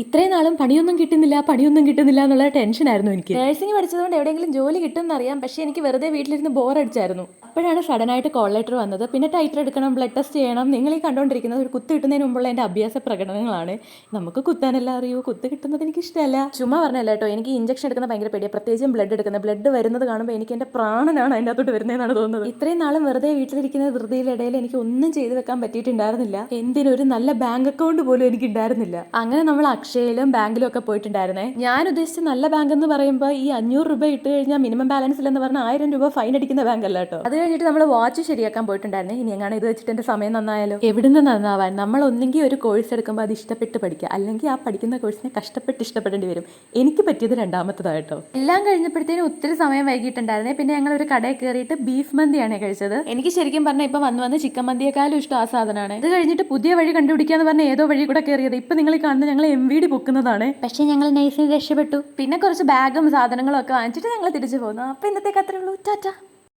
ഇത്രയും നാളും പണിയൊന്നും കിട്ടുന്നില്ല എന്നുള്ള ടെൻഷനായിരുന്നു എനിക്ക്. നഴ്സിംഗ് പഠിച്ചതുകൊണ്ട് എവിടെയെങ്കിലും ജോലി കിട്ടുമെന്ന് അറിയാം, പക്ഷേ എനിക്ക് വെറുതെ വീട്ടിലിരുന്ന് ബോറടിച്ചായിരുന്നു. അപ്പോഴാണ് സഡനായിട്ട് കോൾ ലെറ്റർ വന്നത്. പിന്നെ ടൈറ്റർ എടുക്കണം, ബ്ലഡ് ടെസ്റ്റ് ചെയ്യണം. നിങ്ങൾ ഈ കണ്ടുകൊണ്ടിരിക്കുന്നത് ഒരു കുത്ത് കിട്ടുന്നതിന് മുമ്പുള്ള എൻ്റെ അഭ്യാസ പ്രകടനങ്ങളാണ്. നമുക്ക് കുത്താനെല്ലാം അറിയൂ, കുത്ത് കിട്ടുന്നത് എനിക്ക് ഇഷ്ടമല്ല. ചുമ്മാ പറഞ്ഞല്ല കേട്ടോ, എനിക്ക് ഇഞ്ചക്ഷൻ എടുക്കുന്ന ഭയങ്കര പേടിയാണ്, പ്രത്യേകിച്ചും ബ്ലഡ് എടുക്കുന്നത്. ബ്ലഡ് വരുന്നത് കാണുമ്പോൾ എനിക്ക് എൻ്റെ പ്രാണനാണ് അതിൻ്റെ അകത്തോട്ട് വരുന്നതെന്നാണ് തോന്നുന്നത്. ഇത്രയും നാളും വെറുതെ വീട്ടിലിരിക്കുന്ന ധൃതിയിലിടയിൽ എനിക്ക് ഒന്നും ചെയ്തു വെക്കാൻ പറ്റിയിട്ടുണ്ടായിരുന്നില്ല. എന്തിനൊരു നല്ല ബാങ്ക് അക്കൗണ്ട് പോലും എനിക്ക് ഉണ്ടായിരുന്നില്ല. അങ്ങനെ നമ്മൾ അക്ഷയയിലും ബാങ്കിലും ഒക്കെ പോയിട്ടുണ്ടായിരുന്നേ. ഞാൻ ഉദ്ദേശിച്ച നല്ല ബാങ്ക് എന്ന് പറയുമ്പോൾ ഈ 500 രൂപ ഇട്ട് കഴിഞ്ഞാൽ മിനിമം ബാലൻസ് ഇല്ലെന്ന് പറഞ്ഞാൽ 1000 രൂപ ഫൈൻ അടിക്കുന്ന ബാങ്ക് അല്ല കേട്ടോ. അത് കഴിഞ്ഞിട്ട് നമ്മൾ വാച്ച് ശരിയാക്കാൻ പോയിട്ടുണ്ടായിരുന്നേ. ഇനി എങ്ങനെ ഇത് വെച്ചിട്ട് എന്റെ സമയം നന്നായാലോ? എവിടുന്ന് നന്നാവാൻ? നമ്മൾ ഒന്നെങ്കിൽ ഒരു കോഴ്സ് എടുക്കുമ്പോൾ അത് ഇഷ്ടപ്പെട്ട് പഠിക്കുക, അല്ലെങ്കിൽ ആ പഠിക്കുന്ന കോഴ്സിനെ കഷ്ടപ്പെട്ട് ഇഷ്ടപ്പെടേണ്ടി വരും. എനിക്ക് പറ്റിയത് രണ്ടാമത്തതായിട്ടോ. എല്ലാം കഴിഞ്ഞപ്പോഴത്തേനും ഒത്തിരി സമയം വൈകിട്ടുണ്ടായിരുന്നേ. പിന്നെ ഞങ്ങൾ ഒരു കടയിൽ കയറിയിട്ട് ബീഫ് മന്തിയാണ് കഴിച്ചത്. എനിക്ക് ശരിക്കും പറഞ്ഞാൽ ഇപ്പൊ വന്ന് ചിക്കൻ മന്തിയെക്കാളും ഇഷ്ടം ആ സാധനമാണ്. ഇത് കഴിഞ്ഞിട്ട് പുതിയ വഴി കണ്ടുപിടിക്കാന്ന് പറഞ്ഞ ഏതോ വഴി കൂടെ കയറിയത്. ഇപ്പൊ നിങ്ങൾ കാണുന്നത് ഞങ്ങൾ MVD പൊക്കുന്നതാണ്. പക്ഷെ ഞങ്ങൾ നൈസിന് രക്ഷപ്പെട്ടു. പിന്നെ കുറച്ച് ബാഗും സാധനങ്ങളും ഒക്കെ വാങ്ങിച്ചിട്ട് ഞങ്ങൾ തിരിച്ചു പോകുന്നു. അപ്പൊ ഇന്നത്തേക്ക് അത്രേ ഉള്ളൂ. ടാറ്റ.